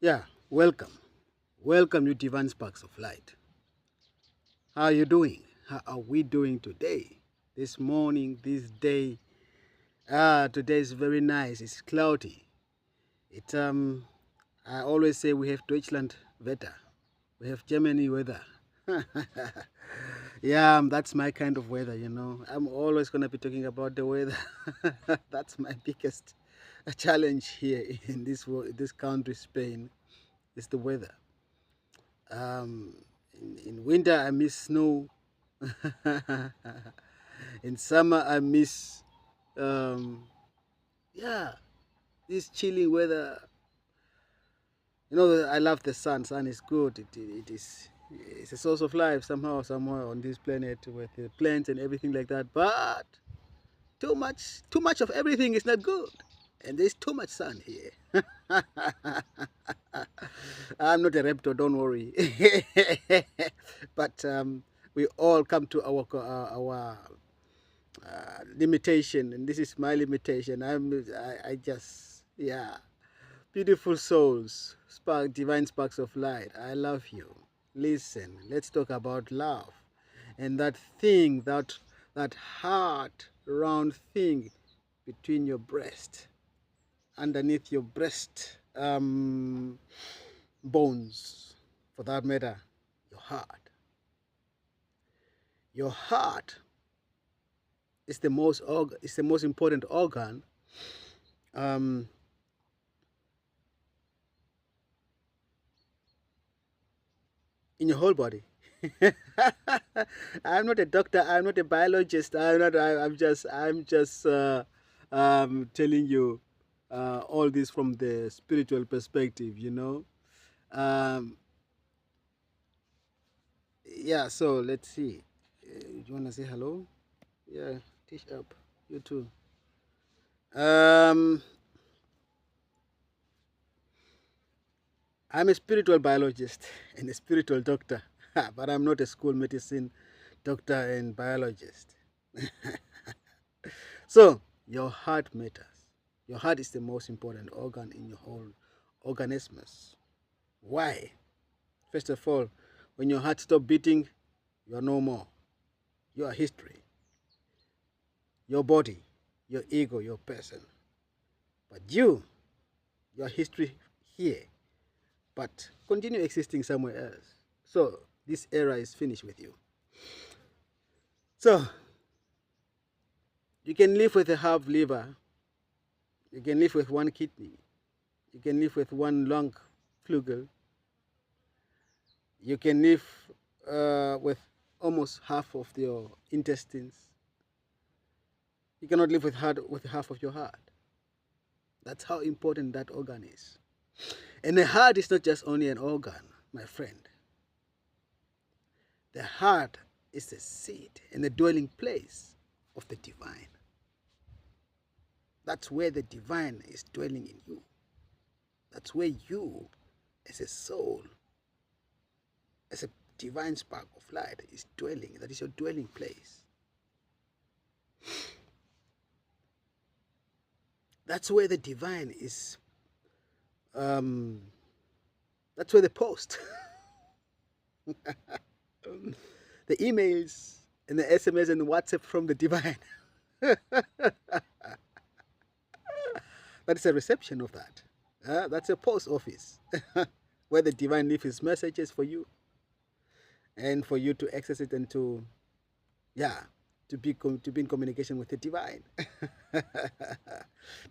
Yeah, welcome. Welcome, you divine sparks of light. How are you doing? How are we doing today? This morning, this day. Today is very nice. It's cloudy. I always say we have Deutschland weather. We have Germany weather. Yeah, that's my kind of weather. I'm always gonna be talking about the weather. That's my biggest challenge here in this country, Spain, is the weather. Um, in winter, I miss snow. In summer, I miss, um, yeah, this chilly weather. I love the sun. Sun is good. It's a source of life somehow, somewhere on this planet with the plants and everything like that. But too much of everything is not good. And there's too much sun here. I'm not a raptor, don't worry. But we all come to our limitation, and this is my limitation. I just, yeah, beautiful souls, divine sparks of light. I love you. Listen, let's talk about love, and that thing, that heart round thing between your breast, underneath your breast bones, for that matter, your heart. Your heart is is the most important organ um, in your whole body. I'm not a doctor. I'm not a biologist. I'm just telling you all this from the spiritual perspective. Um, yeah. So let's see. You wanna say hello? Yeah. Teach up. You too. Um, I'm a spiritual biologist and a spiritual doctor, but I'm not a school medicine doctor and biologist. So, your heart matters. Your heart is the most important organ in your whole organismus. Why? First of all, when your heart stops beating, you are no more. You are history. Your body, your ego, your person. But your history here, but continue existing somewhere else. So, this era is finished with you. So, you can live with a half liver, you can live with one kidney, you can live with one lung flugel, you can live with almost half of your intestines. You cannot live with half of your heart. That's how important that organ is. And the heart is not just only an organ, my friend. The heart is the seat and the dwelling place of the divine. That's where the divine is dwelling in you. That's where you, as a soul, as a divine spark of light, is dwelling. That is your dwelling place. That's where the divine is. That's where the post, the emails, and the SMS and the WhatsApp from the divine. That is a reception of that. That's a post office where the divine leaves his messages for you and for you to access it and to, yeah, to be in communication with the divine.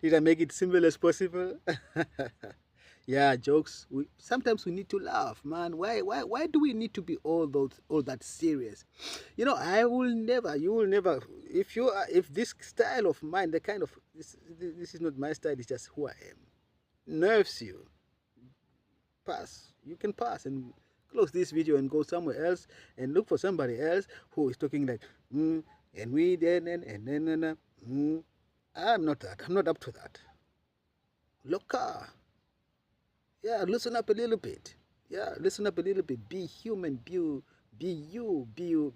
Did I make it simple as possible? Yeah, jokes. Sometimes we need to laugh, man. Why do we need to be all that serious? I will never. You will never. If this style of mine, the kind of this is not my style. It's just who I am. Nerves you. Pass. You can pass and close this video and go somewhere else and look for somebody else who is talking like and we then and I'm not that. I'm not up to that. Look, yeah, loosen up a little bit. Yeah, listen up a little bit. Be human. Be you. Be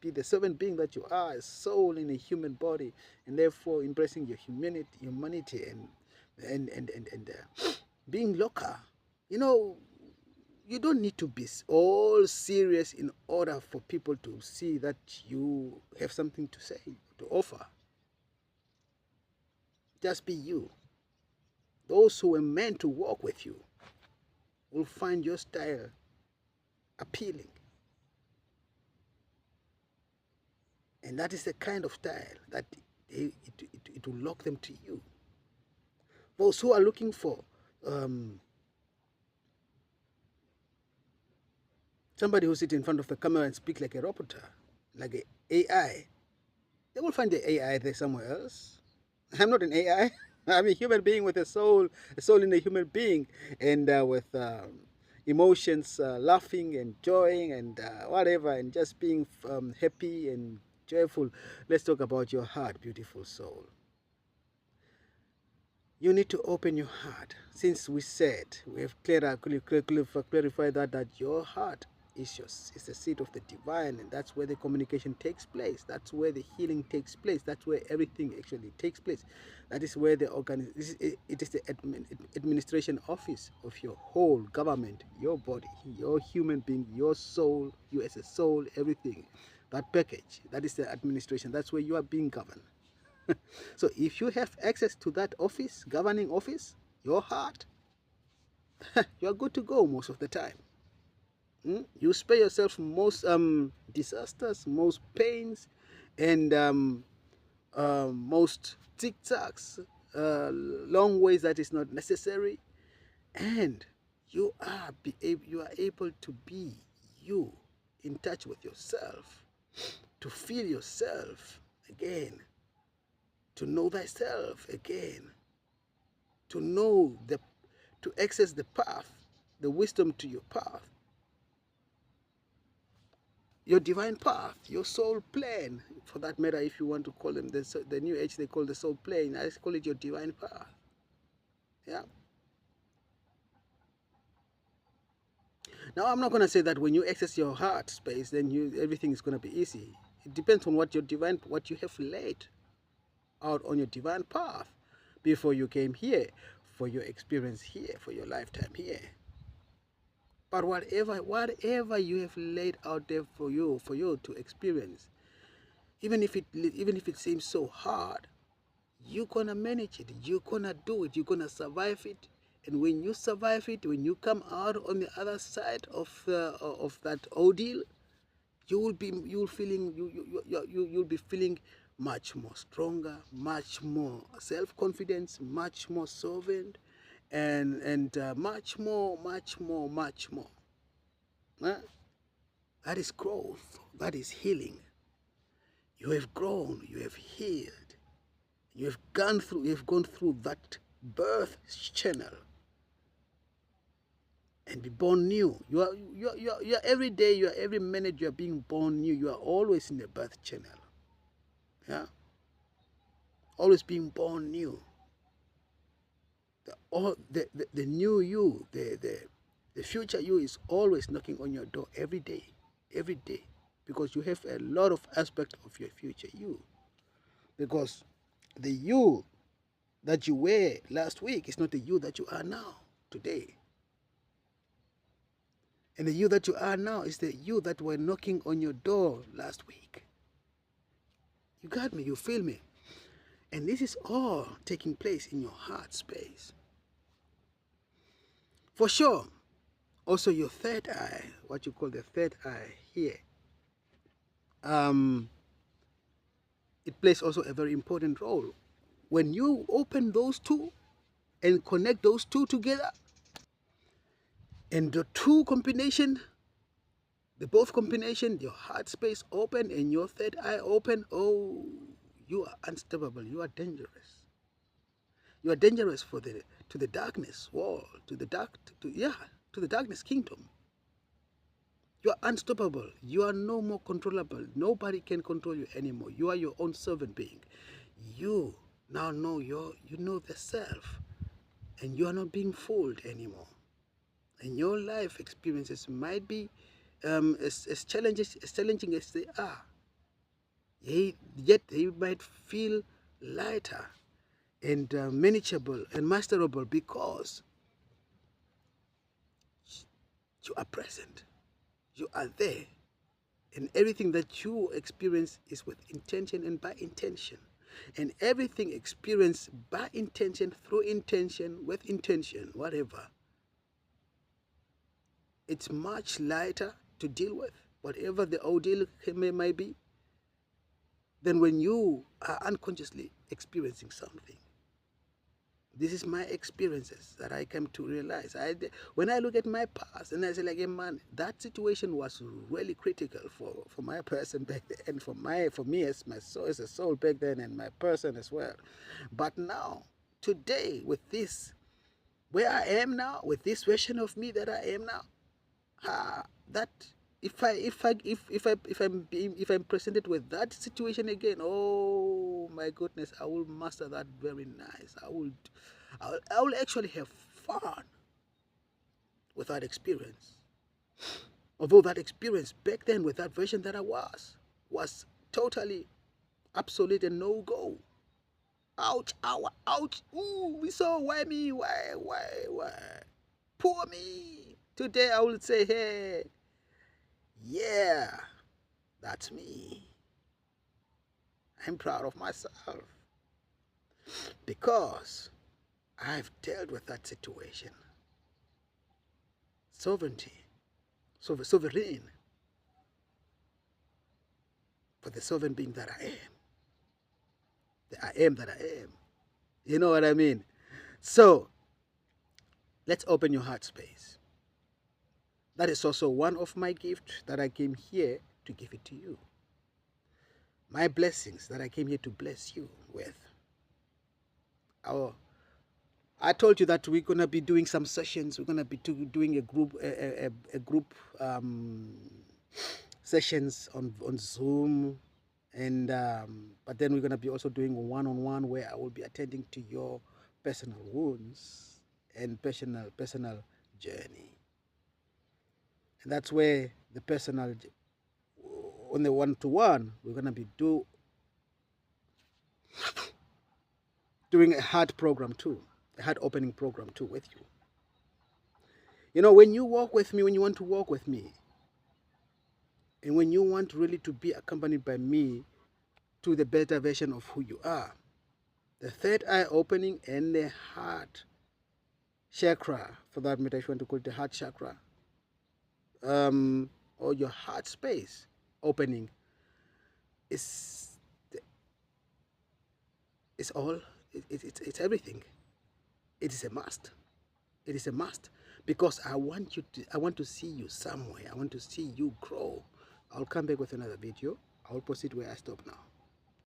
the servant being that you are, a soul in a human body, and therefore embracing your humanity, and being loca. You know, you don't need to be all serious in order for people to see that you have something to say, to offer. Just be you. Those who are meant to walk with you will find your style appealing. And that is the kind of style that it will lock them to you. Those who are looking for um, somebody who sits in front of the camera and speak like a robot, like an AI, they will find the AI there somewhere else. I'm not an AI. I'm a human being with a soul in a human being, and with emotions, laughing, enjoying, and whatever, and just being happy and joyful. Let's talk about your heart, beautiful soul. You need to open your heart. Since we said, we have clarified that your heart is the seat of the divine, and that's where the communication takes place. That's where the healing takes place. That's where everything actually takes place. That is where it is the administration office of your whole government, your body, your human being, your soul, you as a soul, everything. That package, that is the administration. That's where you are being governed. So if you have access to that office, governing office, your heart, you're good to go most of the time. You spare yourself most disasters, most pains, and most tic-tacs, long ways that is not necessary, and you are able to be you, in touch with yourself, to feel yourself again, to know thyself again, to know to access the path, the wisdom to your path, your divine path, your soul plane, for that matter. If you want to call them the new age, they call the soul plane. I call it your divine path. Yeah. Now, I'm not going to say that when you access your heart space, then everything is going to be easy. It depends on what what you have laid out on your divine path before you came here, for your experience here, for your lifetime here. But whatever you have laid out there for you to experience, even if it seems so hard, you're gonna manage it. You're gonna do it. You're gonna survive it. And when you survive it, when you come out on the other side of that ordeal, you'll be feeling much more stronger, much more self-confidence, much more solvent, and much more. Huh? That is growth. That is healing. You have grown. You have healed. You have gone through that birth channel and be born new. You are every day. You are every minute. You are being born new. You are always in the birth channel. Yeah, always being born new. The new you, the future you is always knocking on your door every day, because you have a lot of aspects of your future you. Because the you that you were last week is not the you that you are now, today. And the you that you are now is the you that were knocking on your door last week. You got me, you feel me? And this is all taking place in your heart space. For sure. Also your third eye, what you call the third eye here, it plays also a very important role. When you open those two and connect those two together, and the two combination, the both combination, your heart space open and your third eye open, oh, you are unstoppable. You are dangerous. You are dangerous to the darkness world, to the darkness kingdom. You are unstoppable. You are no more controllable. Nobody can control you anymore. You are your own servant being. You now know you know the self, and you are not being fooled anymore. And your life experiences might be as challenging as they are, yet they might feel lighter and manageable and masterable, because You are present. You are there. And everything that you experience is with intention and by intention. And everything experienced by intention, through intention, with intention, whatever, it's much lighter to deal with, whatever the ordeal may be, than when you are unconsciously experiencing something. This is my experiences that I came to realize. When I look at my past and I say, like, hey, man, that situation was really critical for my person back then, and for me as my soul, as a soul back then, and my person as well. But now, today, with this, where I am now, with this version of me that I am now, that if I'm presented with that situation again, oh my goodness, I will master that very nice. I will actually have fun with that experience. Although that experience back then with that version that I was totally obsolete and no go. Ouch, ow, ouch, ooh, we so why me? Why? Poor me. Today I will say, hey, yeah, that's me. I'm proud of myself because I've dealt with that situation. Sovereignty, sovereign, for the sovereign being that I am. The I am that I am. You know what I mean? So, let's open your heart space. That is also one of my gifts that I came here to give it to you. My blessings that I came here to bless you with. I told you that we're gonna be doing some sessions. We're gonna be doing a group sessions on Zoom, and but then we're gonna be also doing one-on-one where I will be attending to your personal wounds and personal journey. And that's where the personal, on the one-to-one, we're gonna be doing a heart program too, a heart opening program too with you. You know, when you walk with me, when you want to walk with me, and when you want really to be accompanied by me to the better version of who you are, the third eye opening and the heart chakra, for that matter, if you want to call it the heart chakra, or your heart space opening, is all. It's everything. It is a must. It is a must because I want to see you somewhere. I want to see you grow. I'll come back with another video. I'll proceed where I stop now.